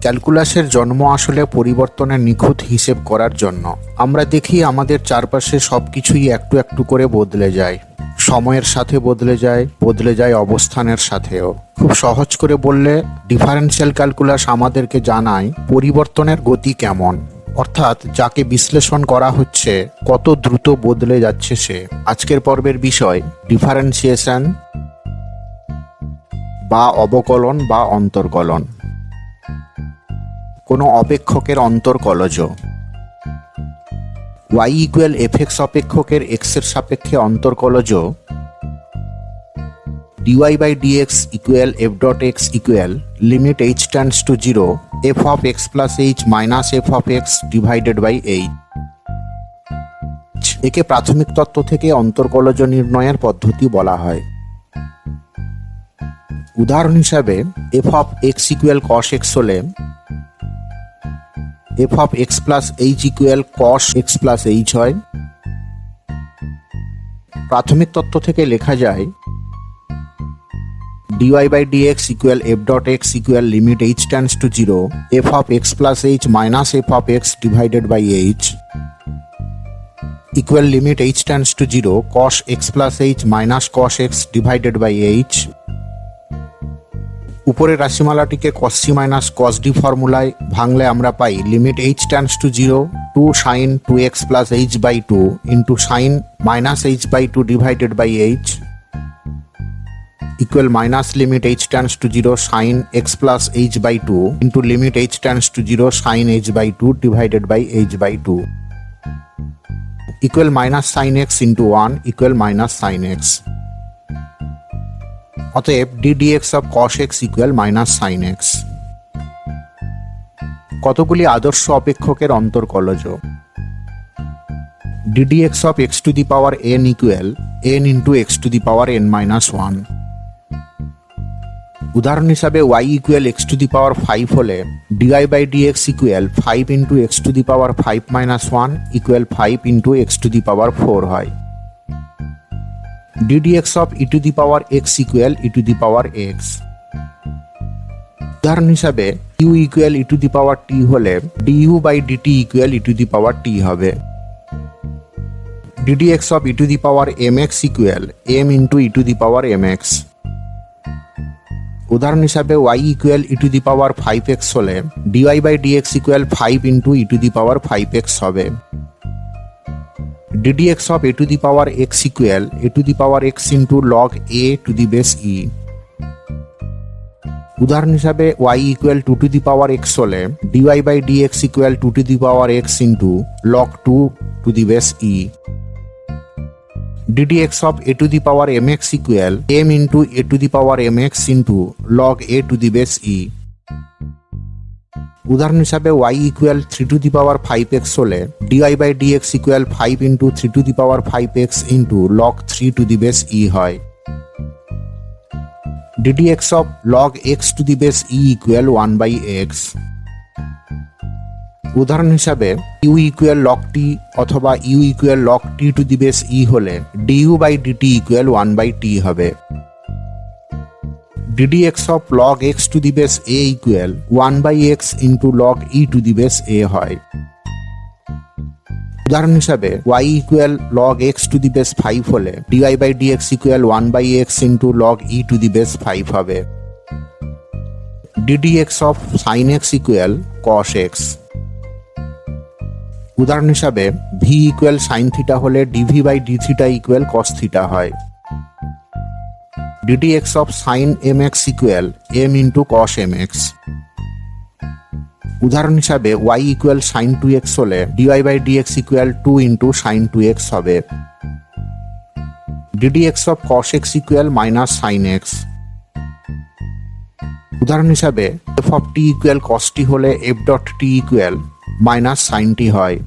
ক্যালকুলাসের জন্ম আসলে পরিবর্তনের নিখুঁত হিসেব করার জন্য। আমরা দেখি আমাদের চারপাশে সবকিছুই একটু একটু করে বদলে যায়, সময়ের সাথে বদলে যায় অবস্থানের সাথেও। খুব সহজ করে বললে ডিফারেন্সিয়াল ক্যালকুলাস আমাদেরকে জানায় পরিবর্তনের গতি কেমন, অর্থাৎ যাকে বিশ্লেষণ করা হচ্ছে কত দ্রুত বদলে যাচ্ছে সে। আজকের পর্বের বিষয় ডিফারেন্সিয়েশন বা অবকলন বা অন্তর্কলন। কোনো অপেক্ষকের অন্তর্কলজ। y ইকুয়াল fx অপেক্ষকের x এর সাপেক্ষে অন্তর্কলজ dy by dx equal f dot x equal limit h tends to 0 f of x plus h minus f of x divided by h। একে প্রাথমিক তত্ত্ব থেকে অন্তর্কলজ নির্ণয়ের পদ্ধতি বলা হয়। উদাহরণ হিসাবে f of x equal cos x হলে f of x plus h equal cos x plus h হয়। প্রাথমিক তত্ত্ব থেকে লেখা যায় dy by dx equal f dot x equal limit h tends to 0 f of x plus h minus f of x divided by h equal limit h tends to 0 cos x plus h minus cos x divided by h। উপরের রাশিমালাটিকে cos c মাইনাস cos d ফর্মুলায় ভাঙলে আমরা পাই limit h tends to 0 2 sin 2x plus h by 2 into sin minus h by 2 divided by h equal minus limit h tends to 0 sin x plus h by 2 into limit h tends to 0 sin h by 2 divided by h by 2 equal minus sin x into 1 equal minus sin x। অতএব ddx of cos x equal minus sin x। কতগুলি আদর্শ অপেক্ষকের অন্তর্কলজ। ddx of x to the power n equal n into x to the power n minus 1। উদাহরণ হিসাবে y equal x to the power 5 হলে dy by dx equal 5 into x to the power 5 minus 1 equal 5 into x to the power 4 হয়। ddx of e to the power x equal e to the power x। উদাহরণ হিসাবে u equal e to the power t হলে du by dt equal e to the power t হবে। ddx of e to the power mx equal m into e to the power mx। উদাহরণ হিসাবে y equal e to the power 5x হলে dy by dx equal 5 into e to the power 5x হবে। ddx of a to the power x equal a to the power x into log a to the base e। উদাহরণ হিসাবে y equal 2 to the power x হলে dy by dx equal 2 to the power x into log 2 to the base e। ddx of a to the power mx equal m into a to the power mx into log a to the base e। উদাহরণ হিসাবে y equal 3 to the power 5x হলে dy by dx equal 5 into 3 to the power 5x into log 3 to the base e হয়। ddx of log x to the base e equal 1 by x। উদাহরণ হিসাবে u equal log t অথবা u equal log t to the base e হলে du by dt equal 1 by t হবে। ddx of log x to the base a equal 1 by x into log e to the base a হয়। উদাহরণ হিসাবে y equal log x to the base 5 হলে dy by dx equal 1 by x into log e to the base 5 হবে। ddx of sin x equal cos x। উদাহরণ হিসাবে v equal sin theta হলে dv by d theta equal cos theta হয়। ddx of sin mx equal m into cos mx। উদাহরণ হিসাবে y equal sin 2x হলে dy by dx equal 2 into sin 2x হবে। ddx of cos x equal minus sin x। উদাহরণ হিসাবে f of t equal cos t হলে f dot t equal minus sin t হয়।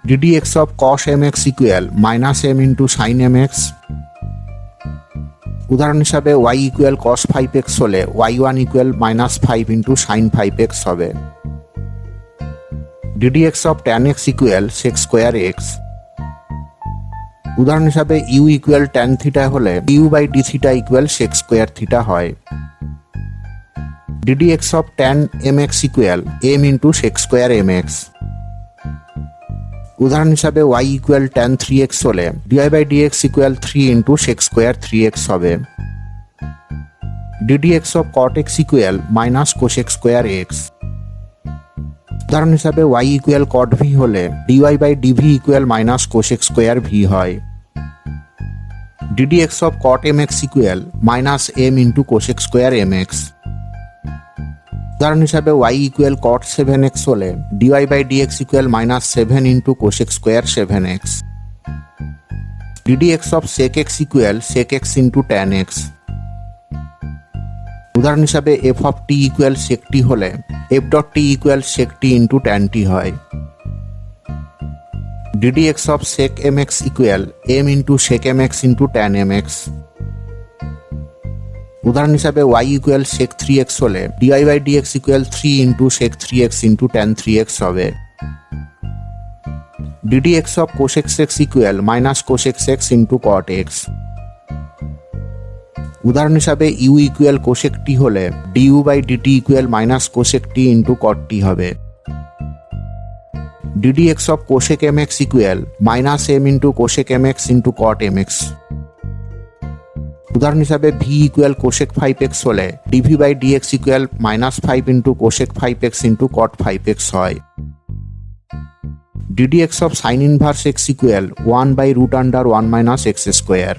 ddx of cos mx equal minus m into sin mx। উদাহরণ হিসাবে y equal cos 5x হলে y1 equal minus 5 into sign 5x হবে। ddx of tan x equal sec square x। উদাহরণ হিসাবে u equal tan theta হলে u by d theta equal sec square theta হয়। ddx of tan mx equal m into sec square mx। উদাহরণ হিসাবে y equal tan 3x হলে dy/dx equal 3 into sec square 3x হবে। ddx of cot x equal minus cosec square x। উদাহরণ হিসাবে y equal cot v হলে dy/dv equal minus cosec square v হয়। ddx of cot mx equal minus m into cosec square mx। উদাহরণ হিসাবে y equal cot 7x হলে dy/dx equal minus 7 into cosec square 7x। ddx of sec x equal sec x into tan x। উদাহরণ হিসাবে f of t equal sec t হলে f dot t equal sec t into tan t হয়। ddx of sec mx equal m into sec mx into tan mx। উদাহরণ হিসাবে y equal sec 3x হলে dy/dx equal 3 into sec 3x into tan 3x হবে। ddx of cosec x equal minus cosec x into cot x। উদাহরণ হিসাবে u equal cosec t হলে du/dt equal minus cosec t into cot t হবে। ddx of cosec mx equal minus m into cosec mx into cot mx। উদাহরণ হিসাবে v equal cosec 5x হলে dv/dx equal minus 5 into cosec 5x into cot 5x হয়। ddx of sin inverse x equal 1/√1 minus x square.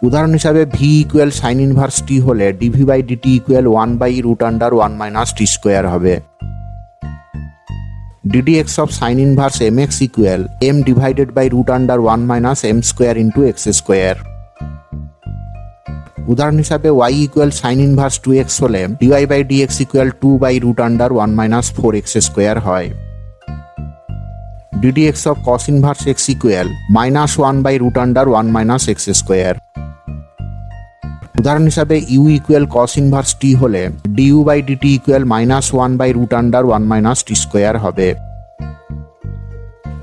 উদাহরণ হিসাবে v equal sin inverse t হলে dv/dt equal 1/√1 minus t square হবে। ddx of sin inverse mx equal m divided by √1 minus m square into x square. উদাহরণ হিসাবে y equal sin inverse 2x হলে dy/dx equal 2/√1 minus 4x square হয়। ddx of cos inverse x equal minus 1/√1 minus x square. উদাহরণ হিসাবে u equal cos inverse t হলে du/dt equal minus 1/√1 minus t square হবে।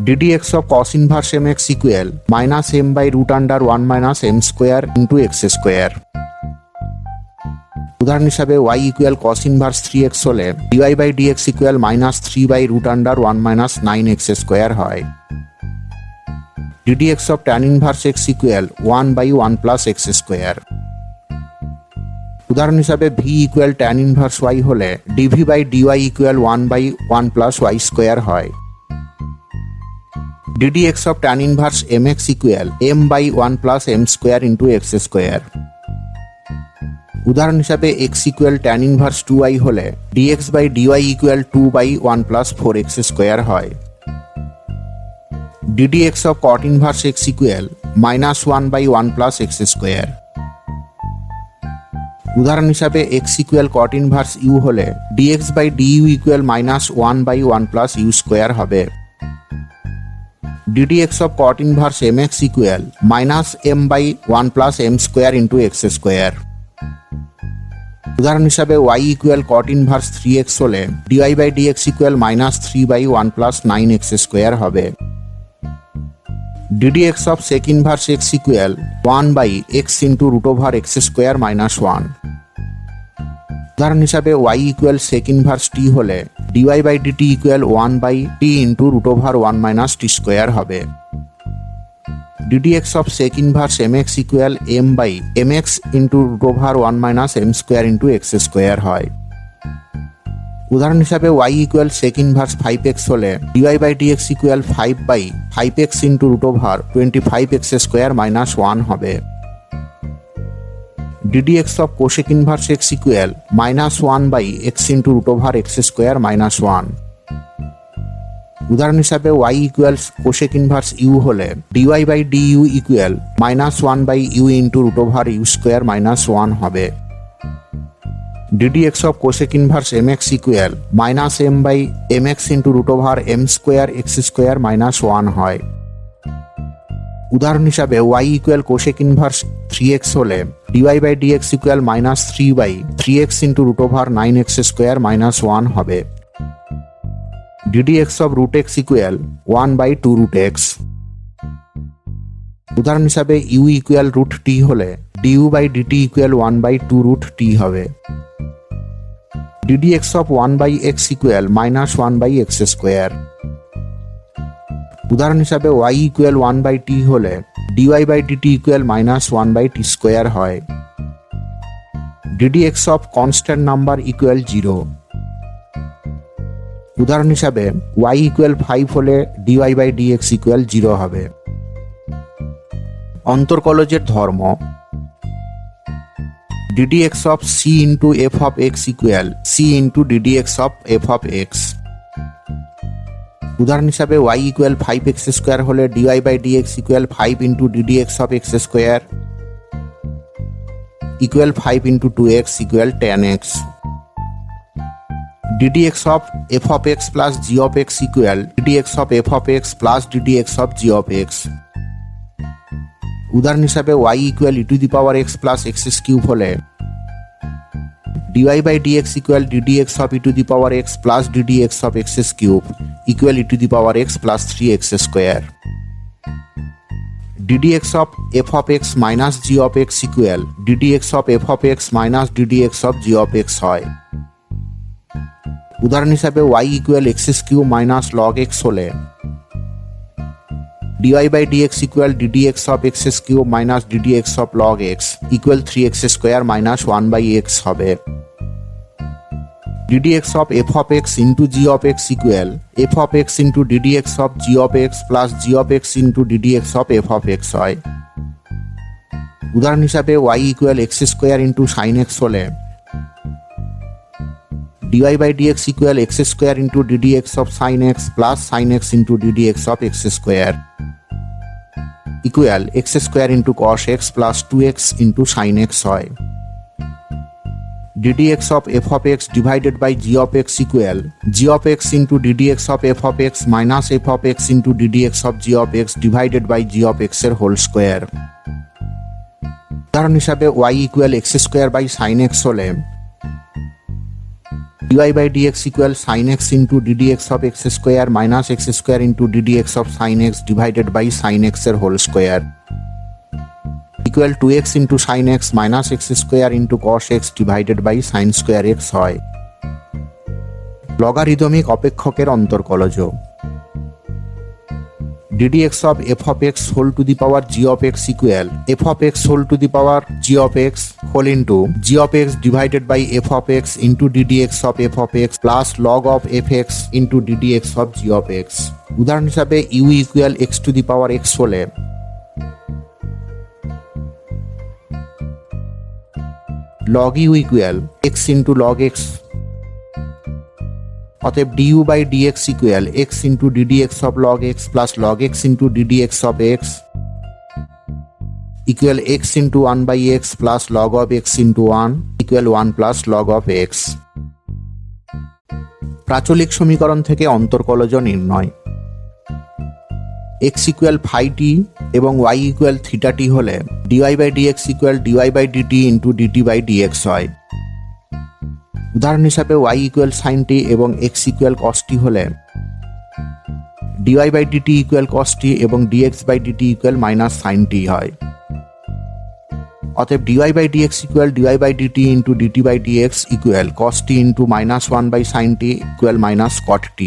ddx of cos inverse mx equal minus m/√1 minus m square into x square. উদাহরণ হিসাবে y equal cos inverse 3x হলে dy/dx equal minus 3/√1 minus 9x square হয়। ddx of tan inverse x equal 1/1 plus x square. উদাহরণ হিসাবে v equal tan inverse y হলে dv/dy equal 1/1 plus y square হয়। ddx of tan inverse mx equal m/1 plus m square into x square. উদাহরণ হিসাবে x equal tan inverse 2y হলে dx/dy equal 2/1 plus 4x square হয়। ddx of cot inverse x equal minus 1/1 plus x square. উদাহরণ হিসাবে x equal cot inverse u হলে dx/du equal minus 1/1 plus u square হবে। ddx of cot inverse mx equal minus m/1 plus m square into x square. উদাহরণ হিসাবে y equal cot inverse 3x হলে dy/dx equal minus 3/1 plus 9x square হবে। ddx of sec inverse x equal 1/x into √x square minus 1। উদাহরণ হিসাবে y equal sec inverse t হলে dy/dt equal 1/t into √1 minus t square হবে। ddx of sec inverse mx equal m/mx into √1 minus m square into x square হয়। উদাহরণ হিসাবে y equal sec inverse 5x হলে dy/dx equal 5/5x into √25x square minus 1 হবে। ddx of cosec inverse x equal minus 1/x into √x square minus 1। উদাহরণ হিসাবে y equal cosec inverse u হলে dy/du equal minus 1/u into √u square minus 1 হবে। ddx of cosec inverse mx equal minus m/mx into √m square x square minus 1 হয়। উদাহরণ হিসাবে y equal cosec inverse 3x হলে dy/dx equal minus 3/3x into √9x square minus 1 হবে। ddx of √x equal 1/2√x। উদাহরণ হিসাবে u equal √t হলে du/dt equal 1/2√t হবে। ddx of 1/x equal -1/x square. উদাহরণ হিসাবে y ইকুয়াল 1/t হলে dy/dt equal -1/t square হয়। ddx of constant number equal 0। উদাহরণ হিসাবে y ইকুয়াল 5 হলে dy/dx ইকুয়াল 0 হবে। অন্তর্কলজের ধর্ম ddx of c into f of x equal c into ddx of f of x। উদাহরণ হিসাবে y equal 5x square হলে dy/dx equal 5 into ddx of x square equal 5 into 2x equal 10x। ddx of f of x plus g of x equal ddx of f of x plus ddx of g of x। উদাহরণ হিসাবে y equal e⁻x plus x cube হলে dy/dx equal ddx of e⁻x plus ddx of x cube equal e⁻x plus 3x square. ddx of f of x minus g of x equal ddx of f of x minus ddx of g of x হয়। উদাহরণ হিসাবে y equal x cube minus log x হলে dy/dx equal ddx of x cube minus ddx of log x equal 3x square minus 1/x হবে। ddx of f of x into g of x equal f of x into ddx of g of x plus g of x into ddx of f of x হয়। উদাহরণ হিসাবে y equal x square into sin x হলে dy/dx equal x square into ddx of sin x plus sin x into ddx of x square equal x square into cos x plus 2x into sin x হয়। ddx of f of x divided by g of x equal g of x into ddx of f of x minus f of x into ddx of g of x divided by g of x এর whole square. উদাহরণ হিসাবে y equal x square by sin x হলে dy/dx equal sin x into ddx of x square minus x square into ddx of sin x divided by sin x এর whole square equal 2x into sin x minus x square into cos x divided by sin square x হয়। Logarithmic অপেক্ষকের অন্তর্কলজ ddx of f of x whole to the power g of x equal f of x whole to the power g of x whole into g of x divided by f of x into ddx of f of x plus log of fx into ddx of g of x। উদাহরণ হিসাবে u equal x to the power x হলে log u equal x into log x অতএব du/dx equal x into ddx of log x plus log x into ddx of x equal x into 1/x plus log of x into 1 equal 1 plus log of x। প্রাচলিক সমীকরণ থেকে অন্তর্কলজ নির্ণয় x equal phi t এবং y equal theta t হলে dy/dx equal dy/dt into dt/dx হয়। উদাহরণ হিসাবে y equal sin t এবং x equal cos t হলে dy/dt equal cos t এবং dx/dt equal minus sin t হয়। অতএব dy/dx equal dy/dt into dt/dx equal cos t into minus 1/sin t equal minus cot t।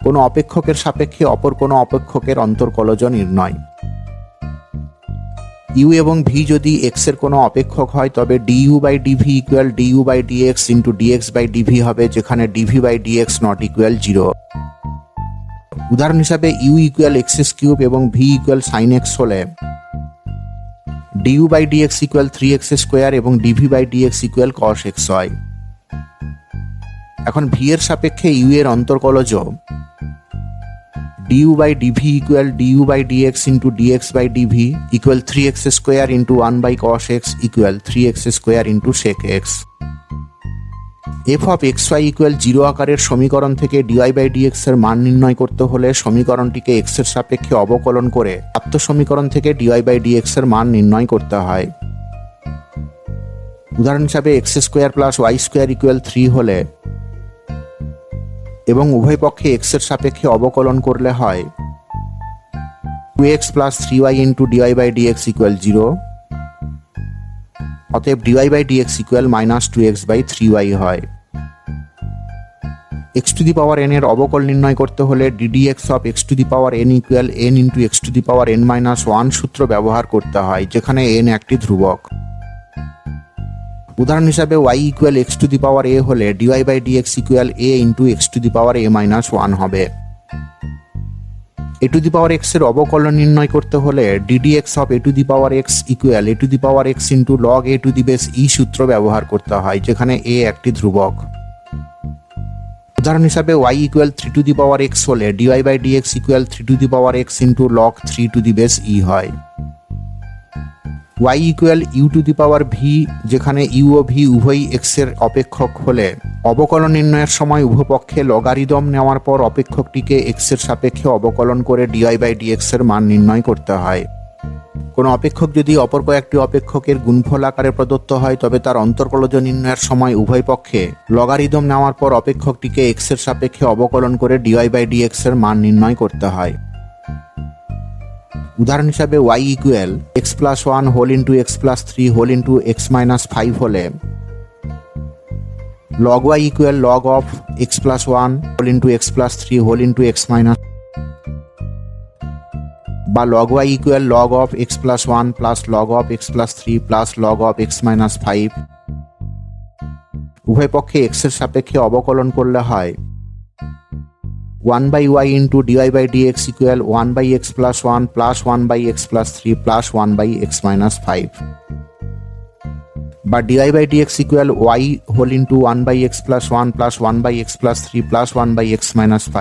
কোনো অপেক্ষকের সাপেক্ষে অপর কোনো অপেক্ষকের অন্তর্কলজ নির্ণয় u এবং v যদি x এর কোনো অপেক্ষক হয় তবে du/dv equal du/dx into dx/dv হবে যেখানে dv/dx not equal 0। উদাহরণ হিসাবে u equal x কিউব এবং v equal sin x হলে du/dx equal 3x স্কোয়ার এবং dv/dx equal cos x হয়। এখন v এর সাপেক্ষে u এর অন্তর্কলজ du/dv equal du/dx into dx/dv equal 3x square into 1/cos x equal 3x square into sec x। f of xy equal 0 আকারের সমীকরণ থেকে dy/dx এর মান নির্ণয় করতে হলে সমীকরণটিকে x এর সাপেক্ষে অবকলন করে প্রাপ্ত সমীকরণ থেকে dy/dx এর মান নির্ণয় করতে হয়। উদাহরণ হিসাবে x square plus y square equal 3 হলে এবং উভয় পক্ষে x এর সাপেক্ষে অবকলন করলে হয় 2x plus 3y into dy/dx equal 0 অতএব dy by dx equal -2x/3y হয়। x to the power n এর অবকল নির্ণয় করতে হলে ddx of x to the power n equal n into x to the power n-1 সূত্র ব্যবহার করতে হয়, যেখানে n একটি ধ্রুবক। উদাহরণ হিসাবে y equal x to the power a হলে dy by dx equal a into x to the power a-1 হবে। a to the power x এর অবকলন নির্ণয় করতে হলে ddx of a to the power x equal a to the power x into log a to the base e সূত্র ব্যবহার করতে হয়, যেখানে a একটি ধ্রুবক। উদাহরণ হিসাবে y equal 3 to the power x হলে dy by dx equal 3 to the power x into log 3 to the base e হয়। y equal u to the power v, যেখানে u ও v উভয়ই x এর অপেক্ষক হলে অবকলন নির্ণয়ের সময় উভয়পক্ষে লগারিদম নেওয়ার পর অপেক্ষকটিকে x এর সাপেক্ষে অবকলন করে dy বাই dx এর মান নির্ণয় করতে হয়। কোনো অপেক্ষক যদি অপর কয়েকটি অপেক্ষকের গুণফল আকারে প্রদত্ত হয়, তবে তার অন্তর্কলজ নির্ণয়ের সময় উভয় পক্ষে লগারিদম নেওয়ার পর অপেক্ষকটিকে x এর সাপেক্ষে অবকলন করে dy বাই dx এর মান নির্ণয় করতে হয়। উদাহরণ হিসাবে y equal x+1 whole into x+3 whole into x-5 হলে log y equal log of x+1 whole into x+3 whole ইন্টু x- বা log y equal log of x+1 plus log of x+3 plus log of x-5 উভয় পক্ষে x এর সাপেক্ষে অবকলন করলে হয় 1 by y into dy by dx equal 1 by x+1 plus 1 by x+3 plus 1 by x-5 বা dy by dx equal y whole into 1 by x+1 plus 1 by x+3 plus 1 by x-5।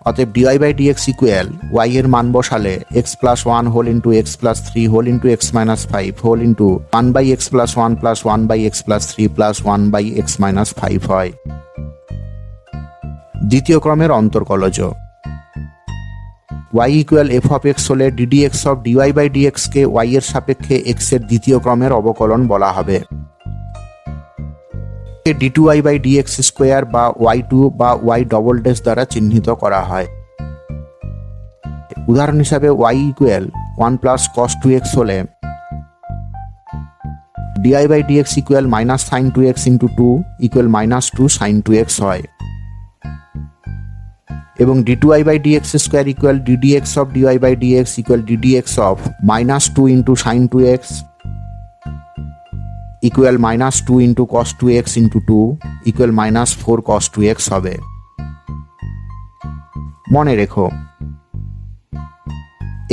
অতএব dy by dx equal y এর মান বসালে x+1 whole into x+3 whole into x-5 whole into 1 by x+1 plus 1 by x+3 plus 1 by x-5 হয়। দ্বিতীয় ক্রমের অন্তর্কলজ y equal f of x হলে ddx of dy by dx কে y এর সাপেক্ষে x এর দ্বিতীয় ক্রমের অবকলন বলা হবে। d2y বাই dx স্কোয়ার বা y2 বা y ডবল ড্যাশ দ্বারা চিহ্নিত করা হয়। উদাহরণ হিসাবে y equal 1 plus cos 2x হলে dy by dx equal minus sin 2x into 2 equal minus 2 sin 2x হয়। এবং d2y by dx square equal ddx of dy by dx equal ddx of minus 2 into sin 2x equal minus 2 into cos 2x into 2 equal minus 4 cos 2x হবে। মনে রেখো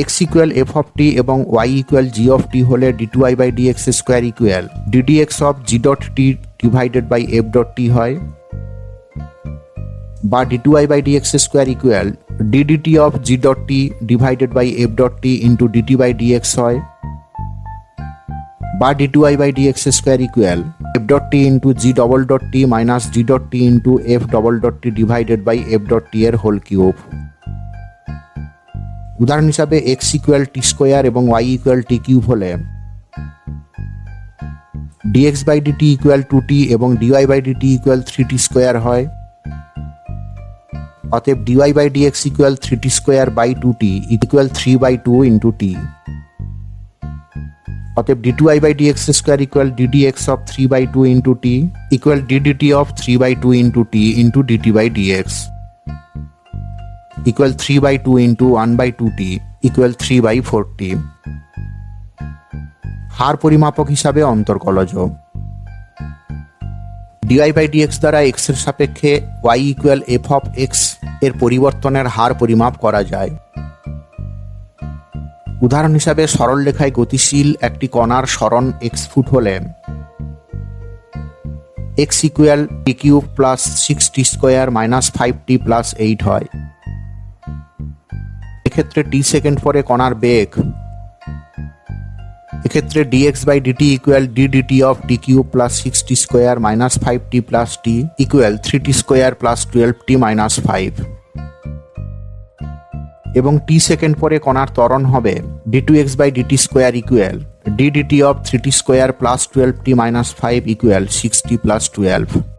x equal f of t এবং y equal g of t হলে d2y by dx square equal ddx of g dot t divided by f dot t হয়, বা d2y by dx square equal ddt of g dot t divided by f dot t into dt by dx হয়, বা d2y by dx square equal f dot t into g double dot t minus g dot t into f double dot t divided by f dot t এর whole cube. উদাহরণ হিসাবে x equal t square এবং y equal t cube হলে dx by dt equal 2t এবং dy by dt equal 3t square হয়। অতএব dy by dx equal 3t square by 2t equal 3 by 2 into t। অতএব d2y by dx square equal ddx of 3 by 2 into t equal ddt of 3 by 2 into t into dt by dx equal 3 by 2 into 1 by 2t equal 3 by 4t। হার পরিমাপক হিসাবে অন্তর্কলজ dy by dx দ্বারা x এর সাপেক্ষে y equal f of x এর পরিবর্তনের হার পরিমাপ করা যায়। উদাহরণ হিসাবে সরল রেখায় গতিশীল একটি কণার সরণ x ফুট হলে x equal t cube plus 6t square minus 5t plus 8 হয়। এক্ষেত্রে t সেকেন্ড পরে কণার বেগ, এক্ষেত্রে dx by dt equal ddt of t cube plus 6t square minus 5t plus t equal 3t square plus 12t minus 5। এবং t second পরে কণার ত্বরণ হবে d2x by dt square equal ddt of 3t square plus 12t minus 5 equal 6t plus 12।